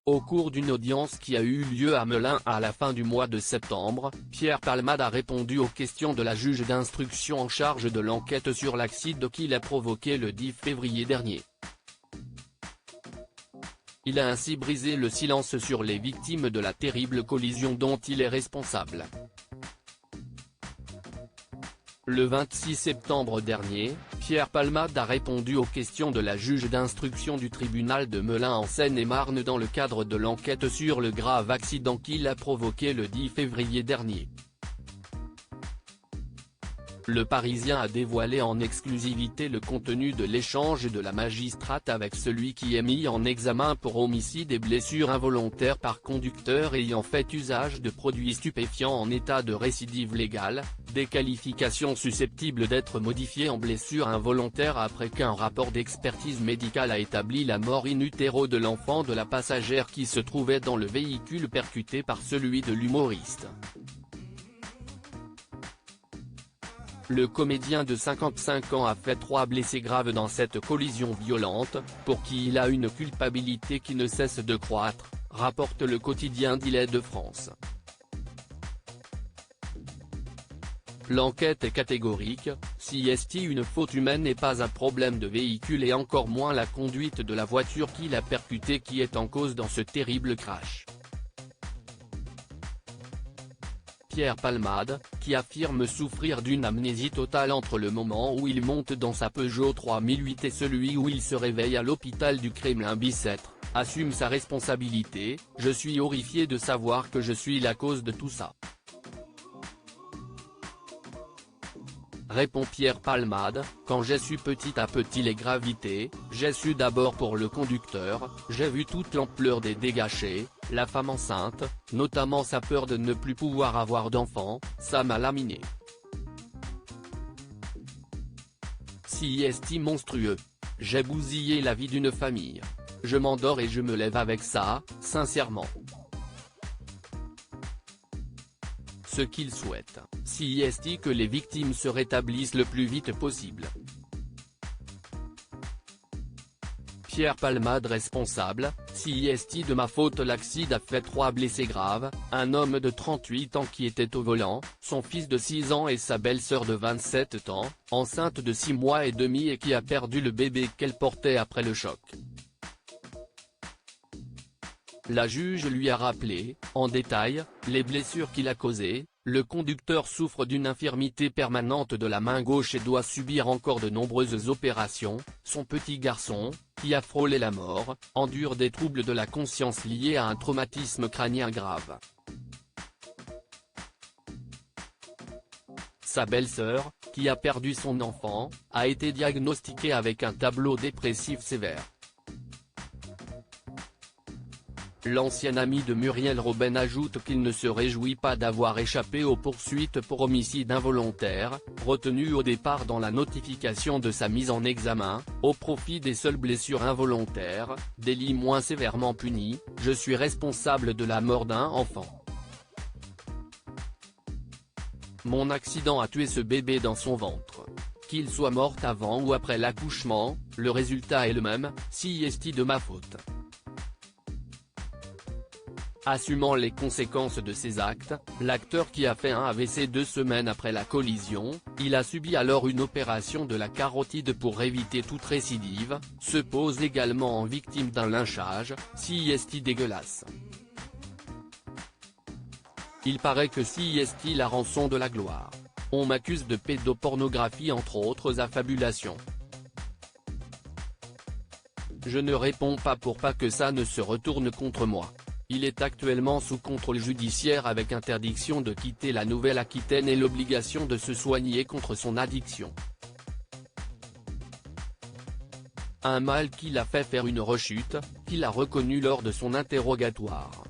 Au cours d'une audience qui a eu lieu à Melun à la fin du mois de septembre, Pierre Palmade a répondu aux questions de la juge d'instruction en charge de l'enquête sur l'accident qu'il a provoqué le 10 février dernier. Il a ainsi brisé le silence sur les victimes de la terrible collision dont il est responsable. Le 26 septembre dernier, Pierre Palmade a répondu aux questions de la juge d'instruction du tribunal de Melun en Seine-et-Marne dans le cadre de l'enquête sur le grave accident qu'il a provoqué le 10 février dernier. Le Parisien a dévoilé en exclusivité le contenu de l'échange de la magistrate avec celui qui est mis en examen pour homicide et blessures involontaires par conducteur ayant fait usage de produits stupéfiants en état de récidive légale, des qualifications susceptibles d'être modifiées en blessure involontaire après qu'un rapport d'expertise médicale a établi la mort in utero de l'enfant de la passagère qui se trouvait dans le véhicule percuté par celui de l'humoriste. Le comédien de 55 ans a fait 3 blessés graves dans cette collision violente, pour qui il a une culpabilité qui ne cesse de croître, rapporte le quotidien d'Île-de-France. L'enquête est catégorique, si une faute humaine n'est pas un problème de véhicule et encore moins la conduite de la voiture qui l'a percuté qui est en cause dans ce terrible crash. Pierre Palmade, qui affirme souffrir d'une amnésie totale entre le moment où il monte dans sa Peugeot 3008 et celui où il se réveille à l'hôpital du Kremlin-Bicêtre, assume sa responsabilité. « Je suis horrifié de savoir que je suis la cause de tout ça », répond Pierre Palmade. Quand j'ai su petit à petit les gravités, j'ai su d'abord pour le conducteur, j'ai vu toute l'ampleur des dégâts, la femme enceinte, notamment sa peur de ne plus pouvoir avoir d'enfant, ça m'a laminé. C'est monstrueux. J'ai bousillé la vie d'une famille. Je m'endors et je me lève avec ça, sincèrement. Ce qu'il souhaite, c'est que les victimes se rétablissent le plus vite possible. Pierre Palmade responsable, de ma faute l'accident a fait 3 blessés graves, un homme de 38 ans qui était au volant, son fils de 6 ans et sa belle-sœur de 27 ans, enceinte de 6 mois et demi et qui a perdu le bébé qu'elle portait après le choc. La juge lui a rappelé, en détail, les blessures qu'il a causées. Le conducteur souffre d'une infirmité permanente de la main gauche et doit subir encore de nombreuses opérations. Son petit garçon, qui a frôlé la mort, endure des troubles de la conscience liés à un traumatisme crânien grave. Sa belle-sœur, qui a perdu son enfant, a été diagnostiquée avec un tableau dépressif sévère. L'ancien ami de Muriel Robin ajoute qu'il ne se réjouit pas d'avoir échappé aux poursuites pour homicide involontaire, retenu au départ dans la notification de sa mise en examen, au profit des seules blessures involontaires, délit moins sévèrement puni. Je suis responsable de la mort d'un enfant. Mon accident a tué ce bébé dans son ventre. Qu'il soit mort avant ou après l'accouchement, le résultat est le même, c'est de ma faute. Assumant les conséquences de ses actes, l'acteur qui a fait un AVC 2 semaines après la collision, il a subi alors une opération de la carotide pour éviter toute récidive, se pose également en victime d'un lynchage, dégueulasse. Il paraît que la rançon de la gloire. On m'accuse de pédopornographie entre autres affabulations. Je ne réponds pas pour pas que ça ne se retourne contre moi. Il est actuellement sous contrôle judiciaire avec interdiction de quitter la Nouvelle-Aquitaine et l'obligation de se soigner contre son addiction. Un mal qui l'a fait faire une rechute, qu'il a reconnu lors de son interrogatoire.